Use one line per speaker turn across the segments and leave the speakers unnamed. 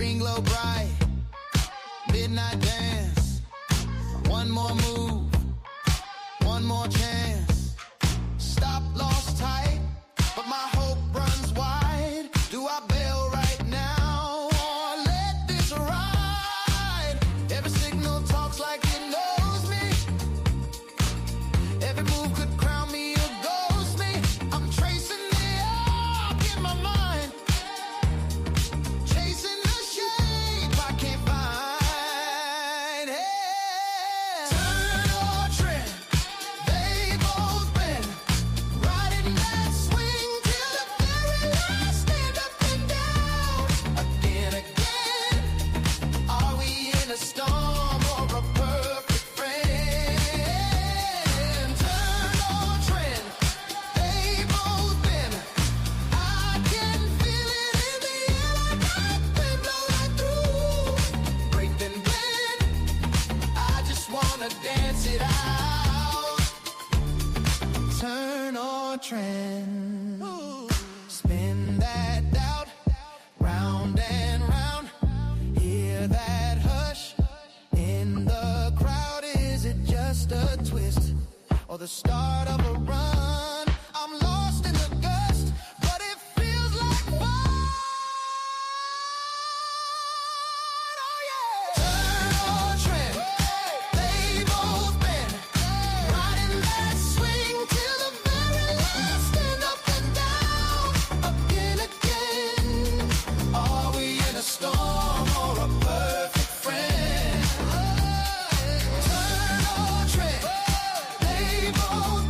Green glow bright, midnight dance. One more move, one more chance. Stop, lost tight, but my hope runs wide. Do I bail right now or let this ride? Every signal talks like it knows me. Every move could crown me or ghost me. I'm tracing the arc in my mind, chasing the shape I can't find. Hey, turn or trend, they both been riding that swing till the very last. Stand up and down again, again. Are we in a storm or a perfect friend? Turn or trend, they both been. I can feel it in the air like I've been blowing through. Break then blend, I just wanna dance it out. Turn or trend, spin that doubt, round and round. Hear that hush in the crowd. Is it just a twist or the start of a run? I'm lost in the gust, but it feels like fun. Oh yeah. Turn or trend, they both been riding that swing till the very last. Stand up and down again, again. Are we in a storm or a perfect friend? Turn or trend, they both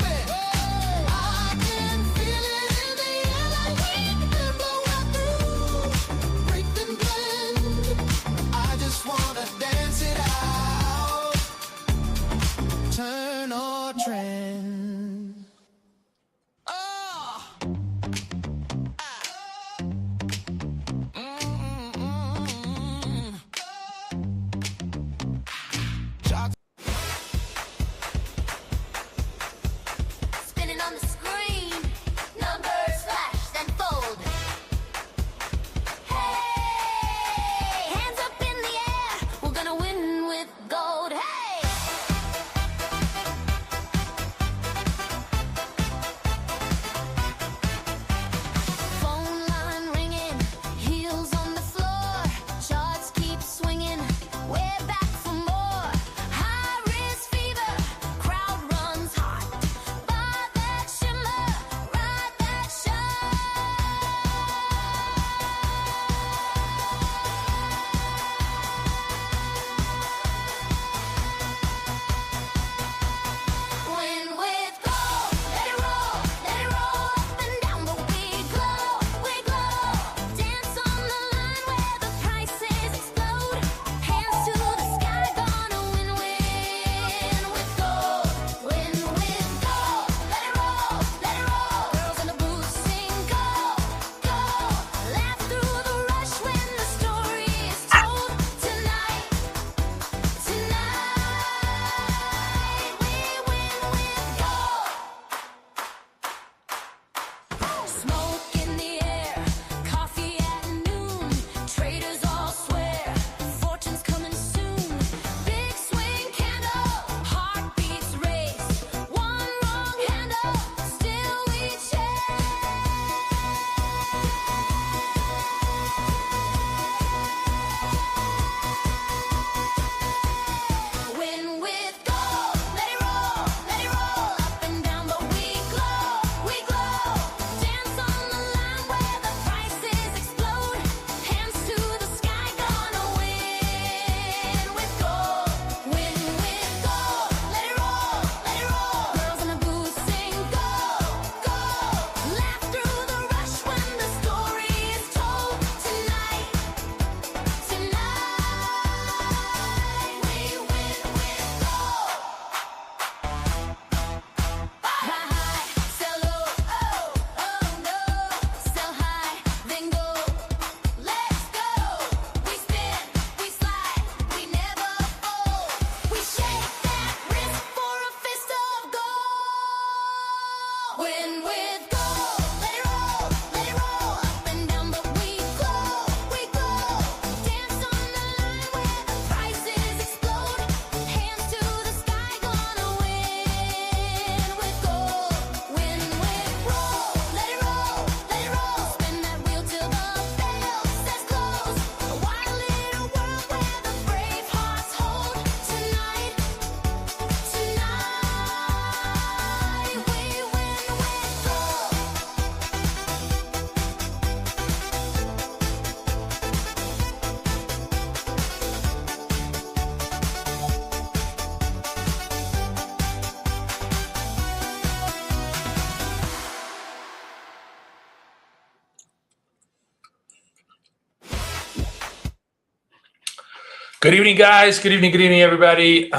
Good evening, guys. Good evening, everybody.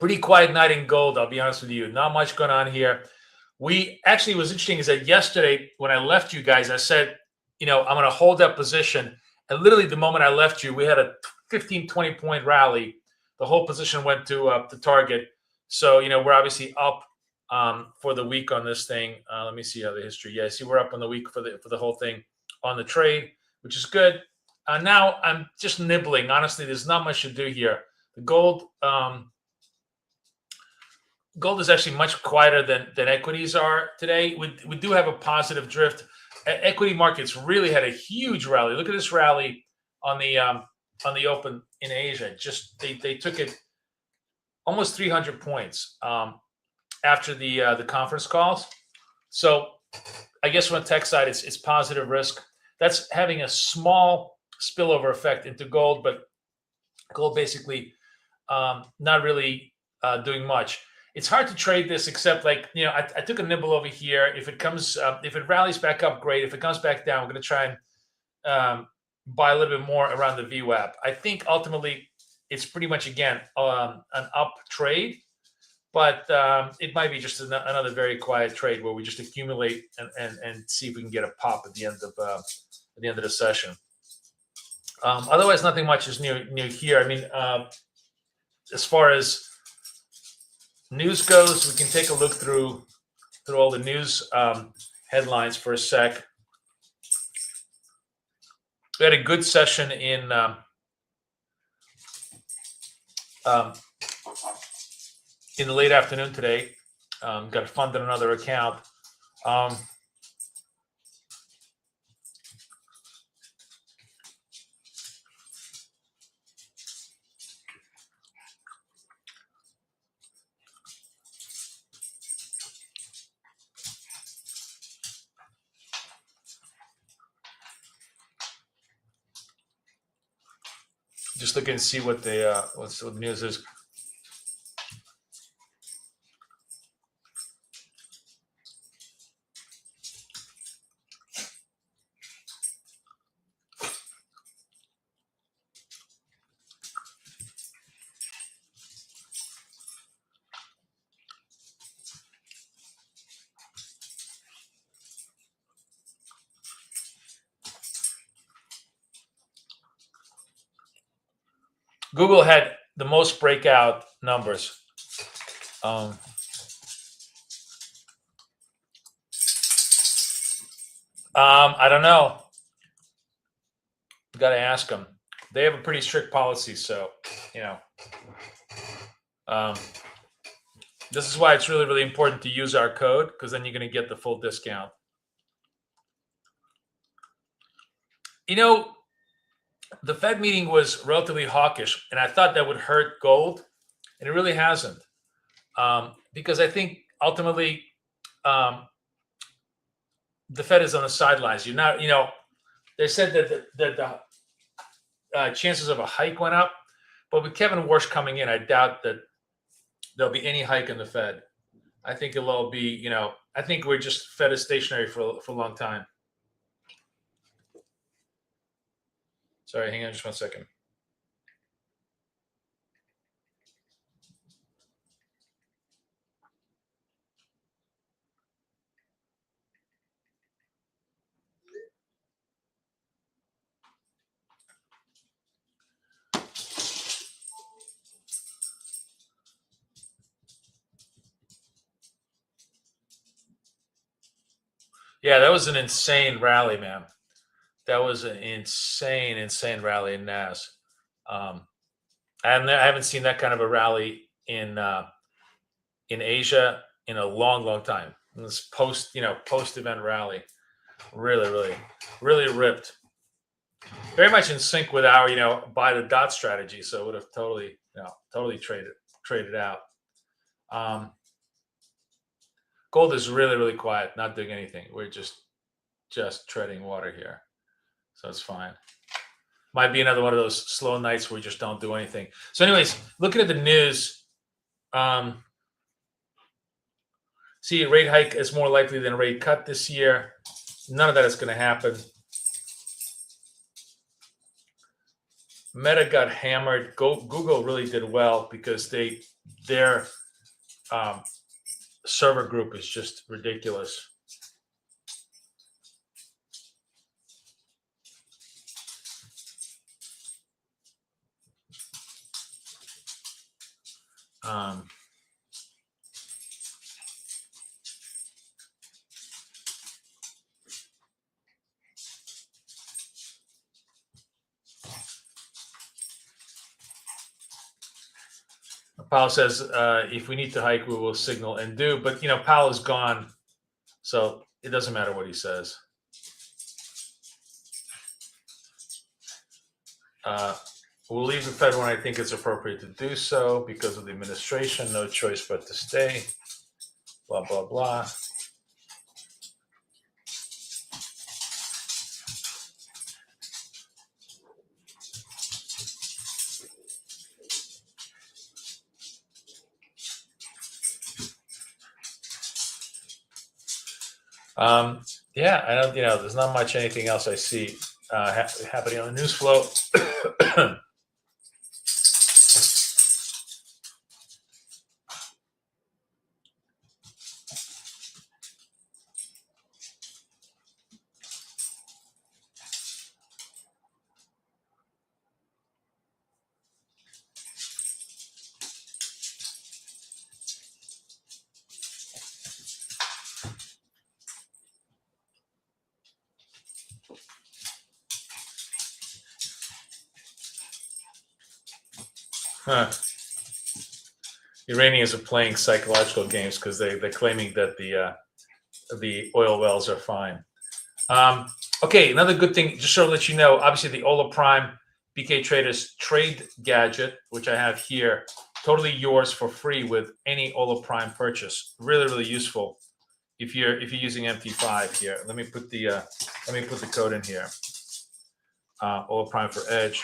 Pretty quiet night in gold, I'll be honest with you. Not much going on here. We actually, what's interesting is that yesterday when I left you guys, I said, I'm going to hold that position. And literally the moment I left you, we had a 15, 20 point rally. The whole position went to target. So, we're obviously up for the week on this thing. Let me see how the history. Yeah, see, we're up on the week for the whole thing on the trade, which is good. Now I'm just nibbling. Honestly, there's not much to do here. The gold is actually much quieter than equities are today. We do have a positive drift. Equity markets really had a huge rally. Look at this rally on the open in Asia. Just they took it almost 300 points after the conference calls. So I guess on the tech side, it's positive risk. That's having a small spillover effect into gold, but gold basically not really doing much. It's hard to trade this except I took a nibble over here. If it rallies back up, great. If it comes back down, we're going to try and buy a little bit more around the VWAP. I think ultimately it's pretty much, again, an up trade, but it might be just another very quiet trade where we just accumulate and see if we can get a pop at the end of the session. Otherwise, nothing much is new here. I mean, as far as news goes, we can take a look through all the news headlines for a sec. We had a good session in the late afternoon today. Got funded another account. Just looking to see what the news is. Google had the most breakout numbers. I don't know. Got to ask them. They have a pretty strict policy, so this is why it's really, really important to use our code, because then you're going to get the full discount. The Fed meeting was relatively hawkish, and I thought that would hurt gold, and it really hasn't, because I think ultimately the Fed is on the sidelines. You're not, they said that the chances of a hike went up, but with Kevin Warsh coming in, I doubt that there'll be any hike in the Fed. I think it'll all be, I think we're just Fed is stationary for a long time. Sorry, hang on just 1 second. Yeah, that was an insane rally, man. That was an insane rally in NAS. I haven't seen that kind of a rally in Asia in a long time. This post-event rally, really ripped. Very much in sync with our, buy the dot strategy. So it would have totally traded out. Gold is really quiet, not doing anything. We're just treading water here. So it's fine. Might be another one of those slow nights where we just don't do anything. So anyways, looking at the news, see, a rate hike is more likely than a rate cut this year. None of that is going to happen. Meta got hammered. Google really did well because their um, server group is just ridiculous. Um, Powell says if we need to hike, we will signal and do. But Powell is gone, so it doesn't matter what he says. We'll leave the Fed when I think it's appropriate to do so because of the administration. No choice but to stay. Blah, blah, blah. Yeah, I don't, there's not much anything else I see happening on the news flow. Huh. Iranians are playing psychological games because they're claiming that the oil wells are fine. Okay, another good thing, just so to let you know, obviously the Ola Prime BK Traders trade gadget, which I have here, totally yours for free with any Ola Prime purchase. Really, really useful if you're using MT5 here. Let me put the code in here. Ola Prime for Edge.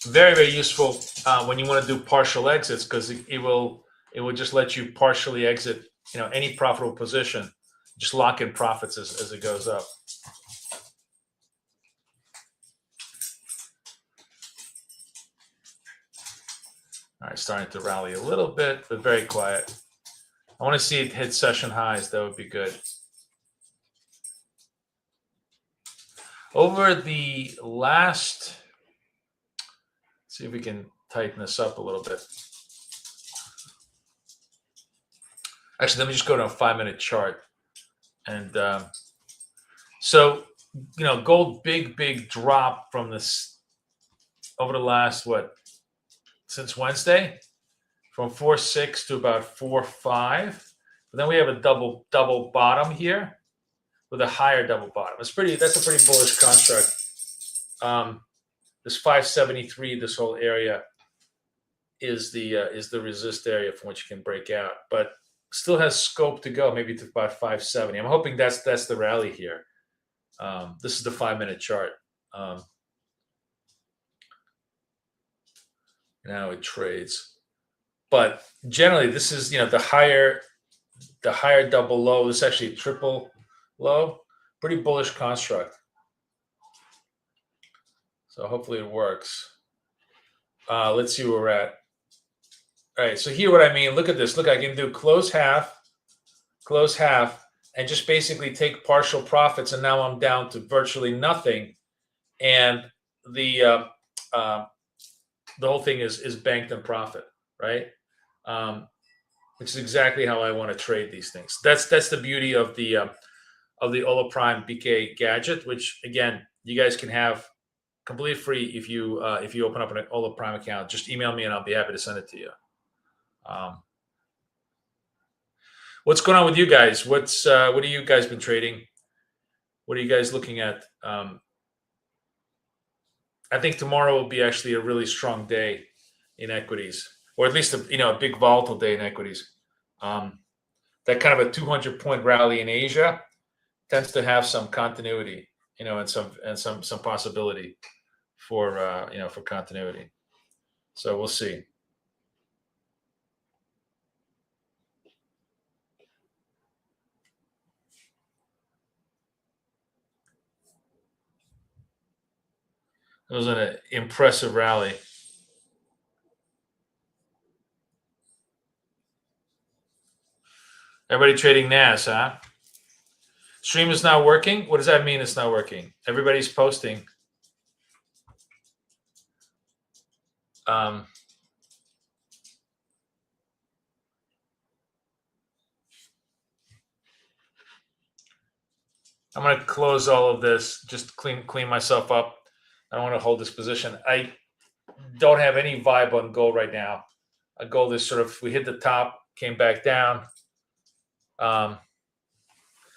Very, very useful when you want to do partial exits because it will just let you partially exit any profitable position, just lock in profits as it goes up. All right, starting to rally a little bit, but very quiet. I want to see it hit session highs. That would be good. Over the last, let's see if we can tighten this up a little bit. Actually, let me just go to a 5-minute chart. And so, gold, big drop from this over the last, since Wednesday, from 4.6 to about 4.5. But then we have a double bottom here with a higher double bottom. That's a pretty bullish construct. This 573, this whole area is the resist area from which you can break out, but still has scope to go maybe to about 570. I'm hoping that's the rally here. This is the 5-minute chart. Now it trades, but generally this is the higher double low. This is actually a triple low. Pretty bullish construct. So hopefully it works. Let's see where we're at. All right, so here what I mean, look at this. Look, I can do close half, and just basically take partial profits, and now I'm down to virtually nothing. And the whole thing is banked in profit, right? Which is exactly how I want to trade these things. That's the beauty of the Ola Prime BK gadget, which again you guys can have completely free if you open up an Ola Prime account. Just email me and I'll be happy to send it to you. What's going on with you guys? What have you guys been trading? What are you guys looking at? I think tomorrow will be actually a really strong day in equities, or at least a big volatile day in equities. That kind of a 200-point rally in Asia tends to have some continuity, and some possibility for for continuity. So we'll see. It was an impressive rally. Everybody trading NAS, huh? Stream is not working. What does that mean? It's not working. Everybody's posting. I'm going to close all of this. Just clean myself up. I don't want to hold this position. I don't have any vibe on gold right now. Gold is sort of, we hit the top, came back down.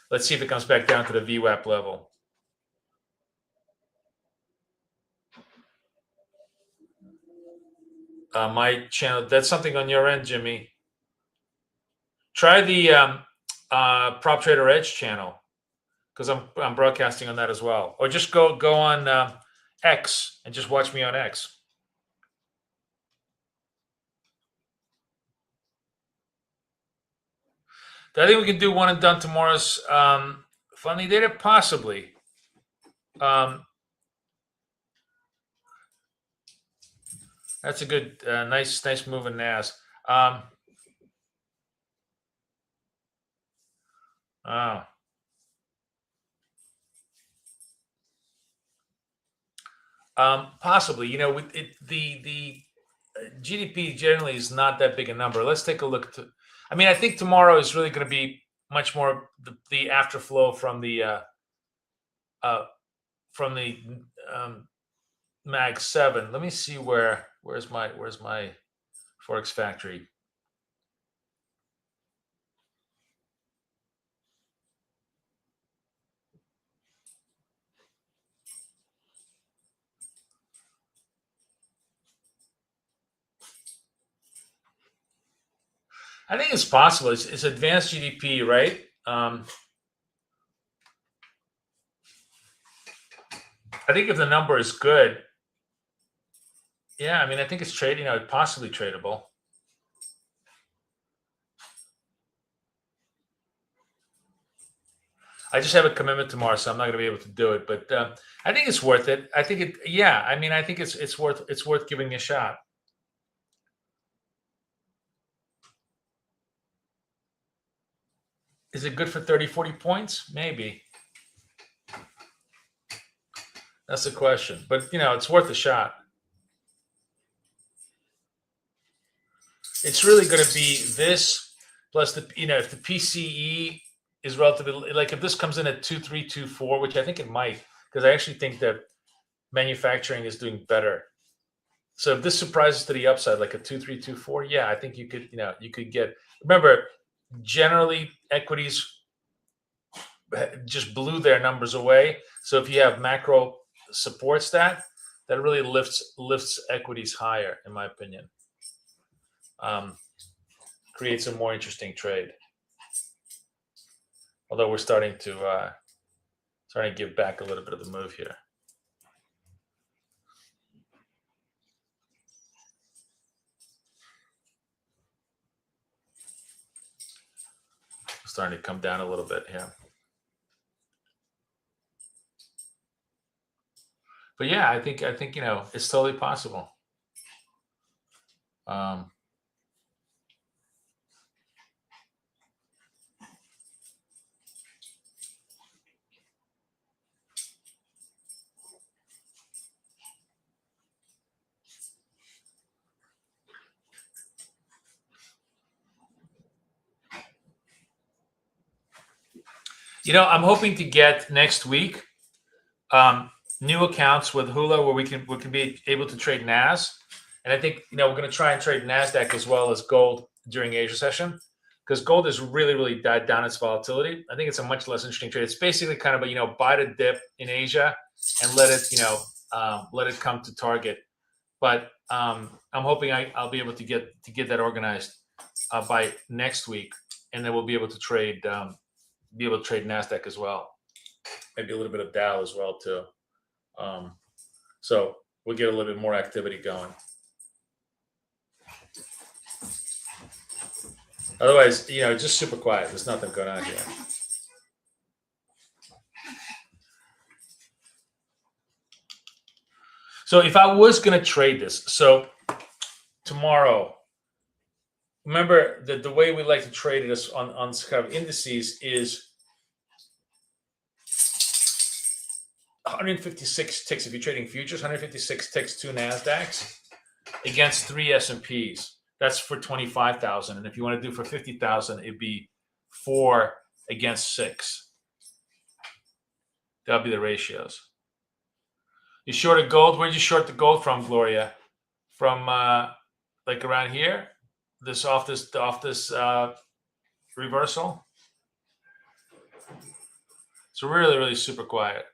Let's see if it comes back down to the VWAP level. My channel, that's something on your end, Jimmy. Try the Prop Trader Edge channel, because I'm broadcasting on that as well. Or just go on X and just watch me on X. Do I think we can do one and done tomorrow's funding data? Possibly. That's a good, nice move in NAS. Possibly. You know, the GDP generally is not that big a number. Let's take a look. I think tomorrow is really going to be much more the afterflow from the Mag 7. Let me see where's my Forex Factory. I think it's possible. It's advanced GDP, right? I think if the number is good, yeah, I think it's trading. Possibly tradable. I just have a commitment tomorrow, so I'm not going to be able to do it. But I think it's worth it. I think it. Yeah, I think it's worth giving a shot. Is it good for 30, 40 points? Maybe. That's the question. But it's worth a shot. It's really going to be this plus the if the PCE is relatively, like, if this comes in at 2324, which I think it might, because I actually think that manufacturing is doing better. So if this surprises to the upside, like a 2324, yeah, I think you could get. Remember, generally equities just blew their numbers away. So if you have macro supports that really lifts equities higher, in my opinion. Creates a more interesting trade. Although we're starting to give back a little bit of the move here. Starting to come down a little bit here. But yeah, I think it's totally possible. I'm hoping to get next week new accounts with Hula where we can be able to trade NAS. And I think, we're going to try and trade NASDAQ as well as gold during Asia session, because gold has really, really died down its volatility. I think it's a much less interesting trade. It's basically kind of a, buy the dip in Asia and let it come to target. But I'm hoping I'll be able to get that organized by next week. And then we'll be able to trade NASDAQ as well. Maybe a little bit of Dow as well too. So we'll get a little bit more activity going. Otherwise, just super quiet. There's nothing going on here. So if I was going to trade this, so tomorrow, remember that the way we like to trade it is on kind of indices is 156 ticks. If you're trading futures, 156 ticks, 2 NASDAQs against 3 S&Ps. That's for 25,000. And if you want to do for 50,000, it'd be 4 against 6. That'll be the ratios. You shorted gold. Where'd you short the gold from, Gloria? From like around here? Off this reversal? It's really, really super quiet.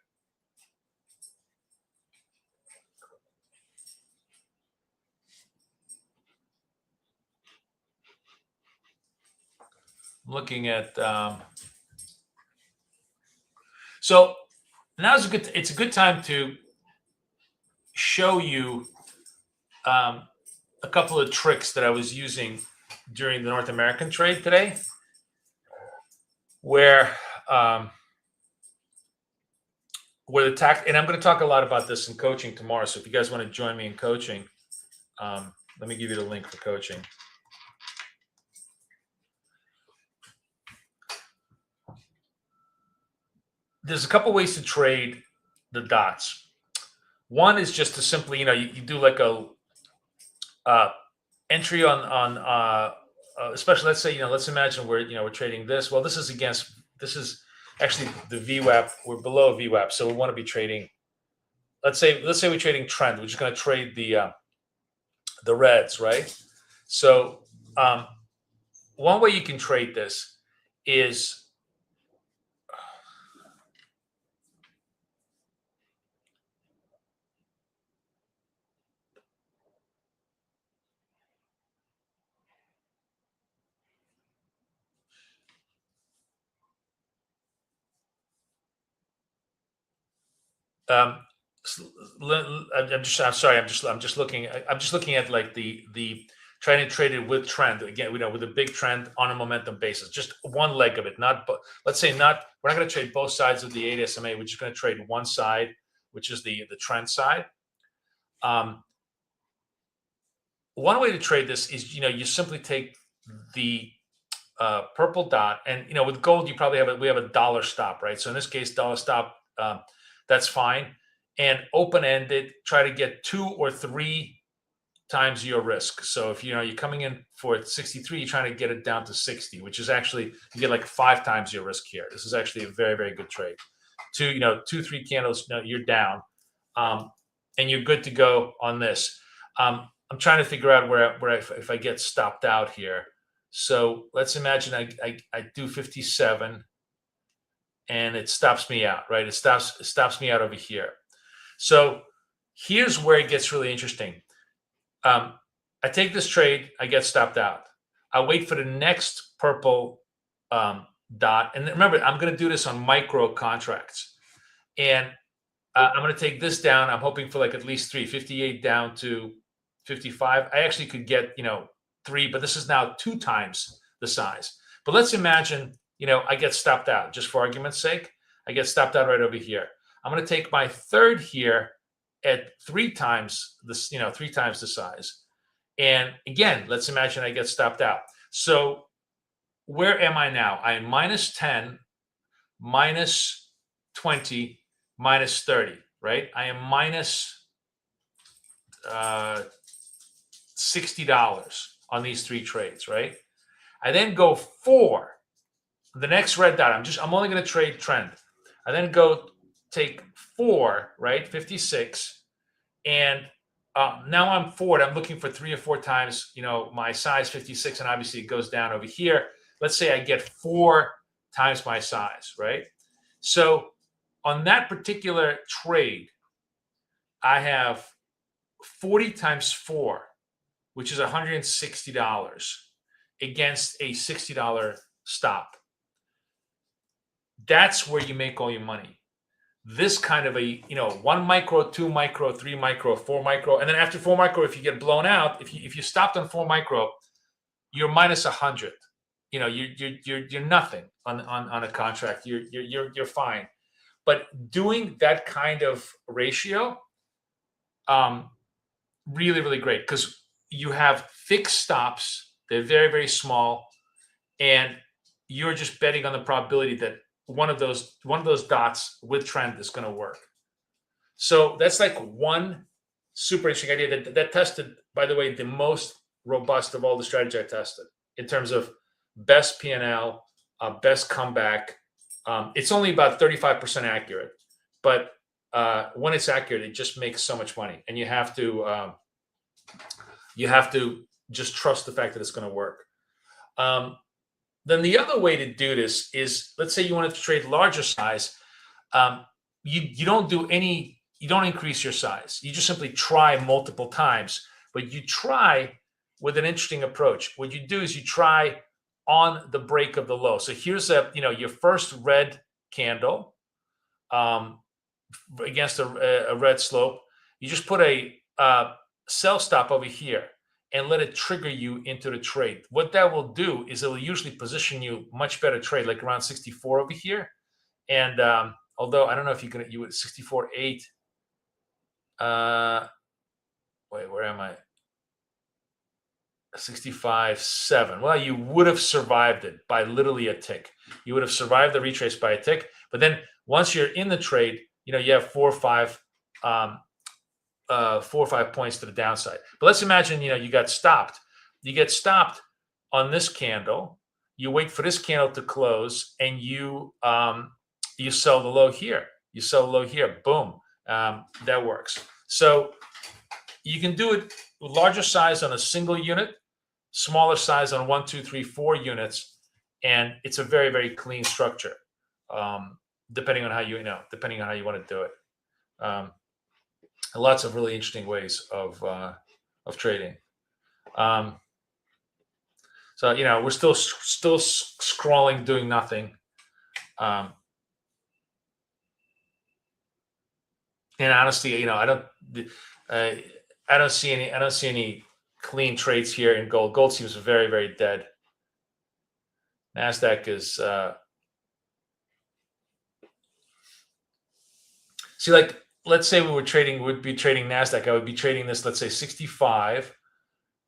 I'm looking at so now's it's a good time to show you a couple of tricks that I was using during the North American trade today, where the tact, and I'm going to talk a lot about this in coaching tomorrow. So if you guys want to join me in coaching, let me give you the link for coaching. There's a couple ways to trade the dots. One is just to simply, you do like a entry on especially, let's say, let's imagine we're trading this. Well, this is actually the VWAP. We're below VWAP, so we want to be trading. Let's say we're trading trend. We're just going to trade the reds, right? So one way you can trade this is I'm just looking at like the trying to trade it with trend again, with a big trend on a momentum basis, just one leg of it. We're not going to trade both sides of the 8 SMA. We're just going to trade one side, which is the trend side. One way to trade this is, you simply take the purple dot, and with gold you probably we have a dollar stop, right? So in this case, dollar stop, that's fine. And open-ended, try to get 2 or 3 times your risk. So if you're coming in for 63, you're trying to get it down to 60, which is actually, you get like 5 times your risk here. This is actually a very, very good trade. 2, 3 candles, you're down, and you're good to go on this. I'm trying to figure out where if I get stopped out here. So let's imagine I do 57. And it stops me out, right? It stops me out over here. So here's where it gets really interesting. I take this trade, I get stopped out. I wait for the next purple dot. And remember, I'm going to do this on micro contracts. And I'm going to take this down. I'm hoping for like at least 3, 58 down to 55. I actually could get, 3, but this is now 2 times the size. But let's imagine, I get stopped out, just for argument's sake. I get stopped out right over here. I'm going to take my third here at 3 times this, 3 times the size. And again, let's imagine I get stopped out. So where am I now? I am minus 10, minus 20, minus 30, right? I am minus $60 on these 3 trades, right? I then go 4. The next red dot, I'm only going to trade trend. I then go take 4, right? 56. And now I'm forward. I'm looking for 3 or 4 times, my size 56. And obviously it goes down over here. Let's say I get 4 times my size, right? So on that particular trade, I have 40 times 4, which is $160 against a $60 stop. That's where you make all your money. This kind of a, 1 micro, 2 micro, 3 micro, 4 micro. And then after 4 micro, if you get blown out, if you stopped on 4 micro, you're minus 100. You're nothing on a contract. You're fine. But doing that kind of ratio really, really great because you have fixed stops. They're very, very small, and you're just betting on the probability that one of those dots with trend is going to work. So that's like one super interesting idea that tested, by the way, the most robust of all the strategies I tested in terms of best P&L, best comeback. It's only about 35% accurate, but when it's accurate, it just makes so much money, and you have to just trust the fact that it's going to work. Then the other way to do this is, let's say you wanted to trade larger size. You don't increase your size. You just simply try multiple times, but you try with an interesting approach. What you do is you try on the break of the low. So here's your first red candle against a red slope. You just put a sell stop over here and let it trigger you into the trade. What that will do is it will usually position you much better trade, like around 64 over here. And although I don't know if you would 64.8. Wait, where am I? 65.7. Well, you would have survived it by literally a tick. You would have survived the retrace by a tick. But then once you're in the trade, you have 4 or 5 points to the downside. But let's imagine, you got stopped. You get stopped on this candle. You wait for this candle to close, and you sell the low here. You sell the low here. Boom. That works. So you can do it with larger size on a single unit, smaller size on 1, 2, 3, 4 units, and it's a very, very clean structure. Depending on how you want to do it. Lots of really interesting ways of trading. So we're still scrolling, doing nothing. And honestly, I don't see any clean trades here in gold. Gold seems very, very dead. Nasdaq is see, like, let's say we'd be trading Nasdaq. I would be trading this, let's say 65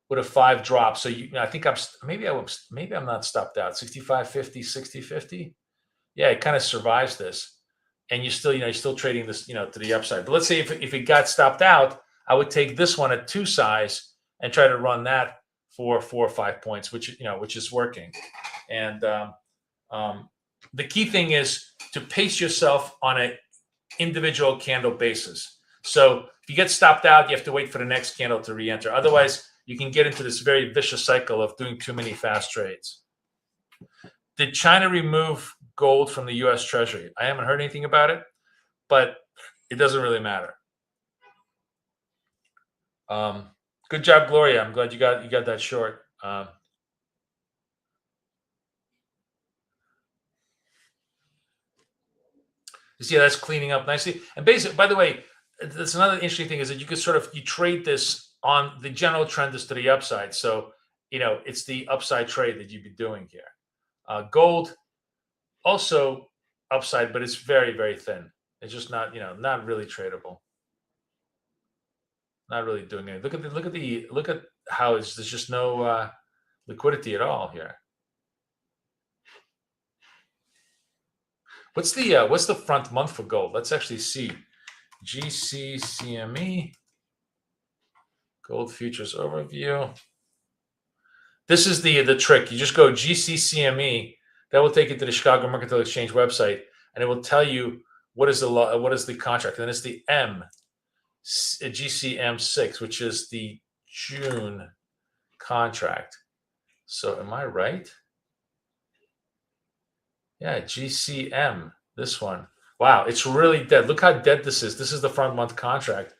with a 5 drop. So I think maybe I'm not stopped out. 65.50, 60.50. Yeah, it kind of survives this, and you're still trading this, to the upside. But let's say if it got stopped out, I would take this one at 2 size and try to run that for 4 or 5 points, which is working. And the key thing is to pace yourself on a individual candle basis. So if you get stopped out, you have to wait for the next candle to re-enter. Otherwise, you can get into this very vicious cycle of doing too many fast trades. Did China remove gold from the U.S. Treasury? I haven't heard anything about it, but it doesn't really matter. Good job, Gloria. I'm glad you got that short. You see, that's cleaning up nicely. And basically, by the way, that's another interesting thing is that you could you trade this on the general trend is to the upside. So, it's the upside trade that you'd be doing here. Gold also upside, but it's very, very thin. It's just not really tradable. Not really doing anything. Look at how there's just no liquidity at all here. What's the front month for gold? Let's actually see. GCCME gold futures overview. This is the trick. You just go GCCME. That will take you to the Chicago Mercantile Exchange website, and it will tell you what is the contract. And then it's the GCM6, which is the June contract. So am I right? Yeah, GCM, this one. Wow, it's really dead. Look how dead this is. This is the front month contract,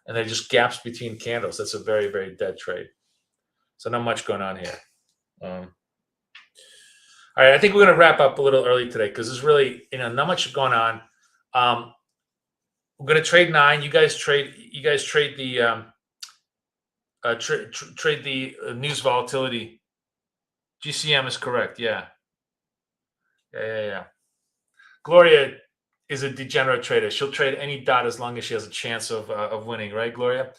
and there are just gaps between candles. That's a very, very dead trade. So not much going on here. All right, I think we're going to wrap up a little early today because there's really not much going on. We're going to trade 9. You guys trade the trade the news volatility. GCM is correct. Yeah. Gloria, is a degenerate trader. She'll trade any dot as long as she has a chance of winning, right, Gloria?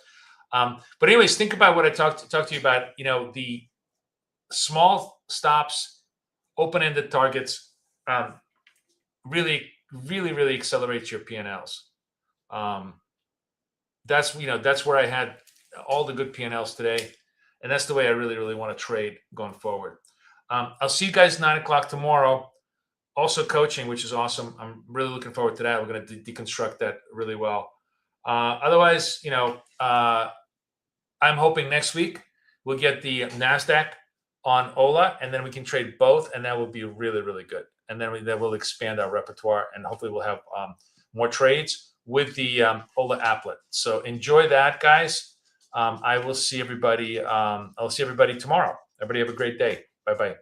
But anyways, think about what I talked to you about. You know, the small stops, open-ended targets, really accelerates your P&Ls. That's where I had all the good P&Ls today, and that's the way I really want to trade going forward. I'll see you guys 9 o'clock tomorrow. Also coaching, which is awesome. I'm really looking forward to that. We're going to deconstruct that really well. Otherwise, I'm hoping next week we'll get the NASDAQ on OLA, and then we can trade both, and that will be really good. And then we'll expand our repertoire, and hopefully we'll have more trades with the OLA applet. So enjoy that, guys. I will see everybody. I'll see everybody tomorrow. Everybody have a great day. Bye-bye.